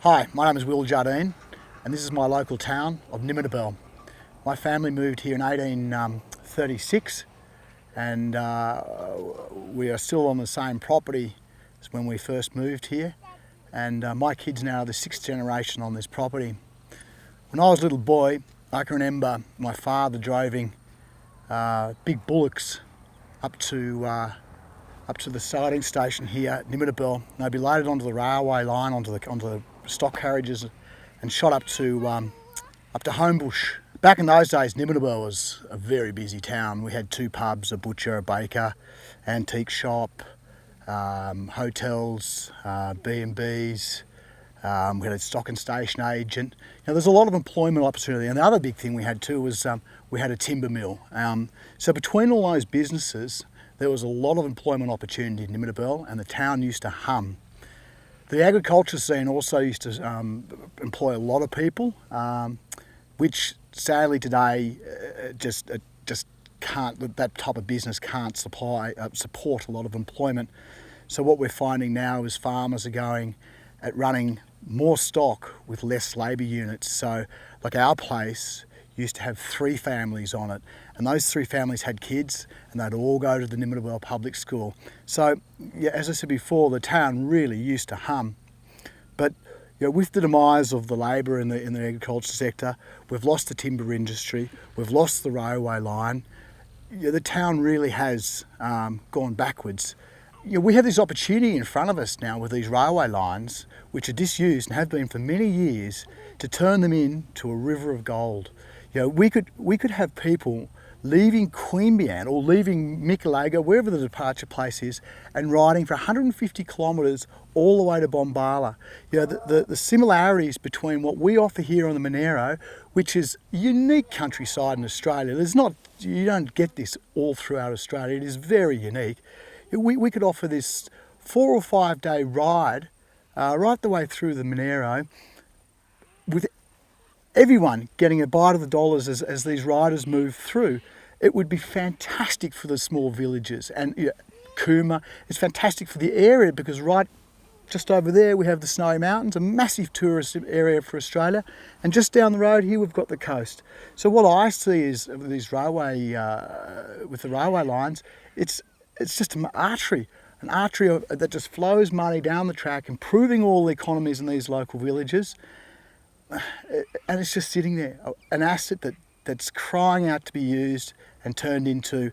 Hi, my name is Jardine, and this is my local town of Monaro. My family moved here in 1836, and we are still on the same property as when we first moved here. And my kids now are the sixth generation on this property. When I was a little boy, I can remember my father driving big bullocks up to the siding station here at Monaro. They'd be loaded onto the railway line, onto the stock carriages, and shot up to Homebush. Back in those days, Monaro was a very busy town. We had two pubs, a butcher, a baker, antique shop, hotels, B&Bs. We had a stock and station agent. There's a lot of employment opportunity. And the other big thing we had too was we had a timber mill. So between all those businesses, there was a lot of employment opportunity in Monaro, and the town used to hum. The agriculture scene also used to employ a lot of people, which sadly today just can't. That type of business can't support a lot of employment. So what we're finding now is farmers are going at running more stock with less labour units. So, like our place used to have 3 families on it, and those 3 families had kids, and they'd all go to the Monaro public school. So, yeah, as I said before, the town really used to hum. But with the demise of the labour in the agriculture sector, we've lost the timber industry, we've lost the railway line. The town really has gone backwards. We have this opportunity in front of us now with these railway lines, which are disused and have been for many years, to turn them into a river of gold. We could have people leaving Queanbeyan or leaving Mikalaga, wherever the departure place is, and riding for 150 kilometres all the way to Bombala. The similarities between what we offer here on the Monaro, which is unique countryside in Australia. You don't get this all throughout Australia. It is very unique. We could offer this 4 or 5 day ride right the way through the Monaro, with everyone getting a bite of the dollars as these riders move through. It would be fantastic for the small villages, and Cooma is fantastic for the area, because right just over there we have the Snowy Mountains, a massive tourist area for Australia, and just down the road here we've got the coast. So what I see is with these with the railway lines, it's just an artery that just flows money down the track, improving all the economies in these local villages. And it's just sitting there, an asset that's crying out to be used and turned into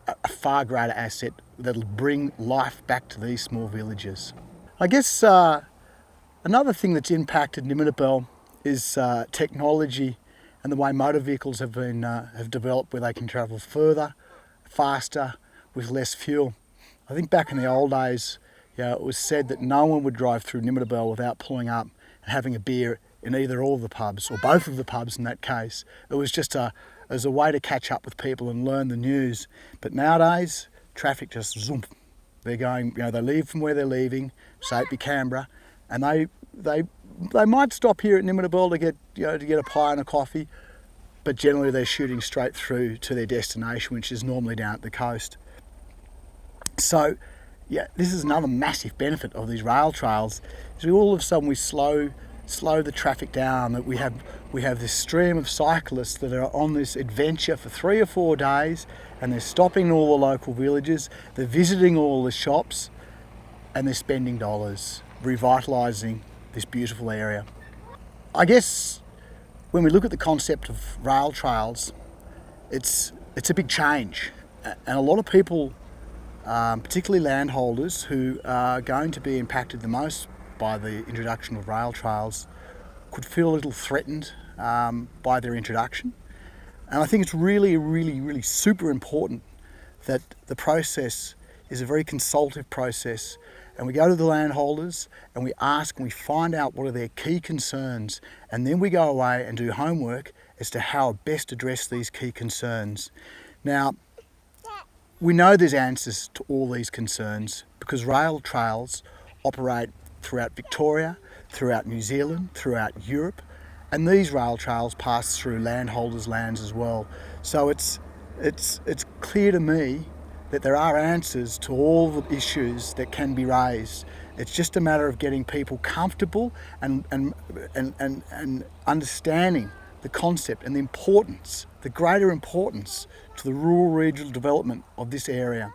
a far greater asset that'll bring life back to these small villages. I guess another thing that's impacted Monaro is technology and the way motor vehicles have developed, where they can travel further, faster, with less fuel. I think back in the old days, it was said that no one would drive through Monaro without pulling up and having a beer in either all of the pubs, or both of the pubs in that case. It was just as a way to catch up with people and learn the news. But nowadays, traffic just zoom. They're going, they leave from where they're leaving, say it be Canberra, and they might stop here at Monaro to get a pie and a coffee, but generally they're shooting straight through to their destination, which is normally down at the coast. So, this is another massive benefit of these rail trails, is all of a sudden we slow the traffic down. That we have this stream of cyclists that are on this adventure for 3 or 4 days, and they're stopping in all the local villages, they're visiting all the shops, and they're spending dollars revitalising this beautiful area. I guess when we look at the concept of rail trails, it's a big change, and a lot of people, particularly landholders, who are going to be impacted the most by the introduction of rail trails, could feel a little threatened by their introduction. And I think it's really, really, really super important that the process is a very consultative process, and we go to the landholders and we ask and we find out what are their key concerns, and then we go away and do homework as to how best address these key concerns. Now, we know there's answers to all these concerns, because rail trails operate throughout Victoria, throughout New Zealand, throughout Europe, and these rail trails pass through landholders' lands as well. So it's clear to me that there are answers to all the issues that can be raised. It's just a matter of getting people comfortable and understanding the concept and the importance, the greater importance to the rural regional development of this area.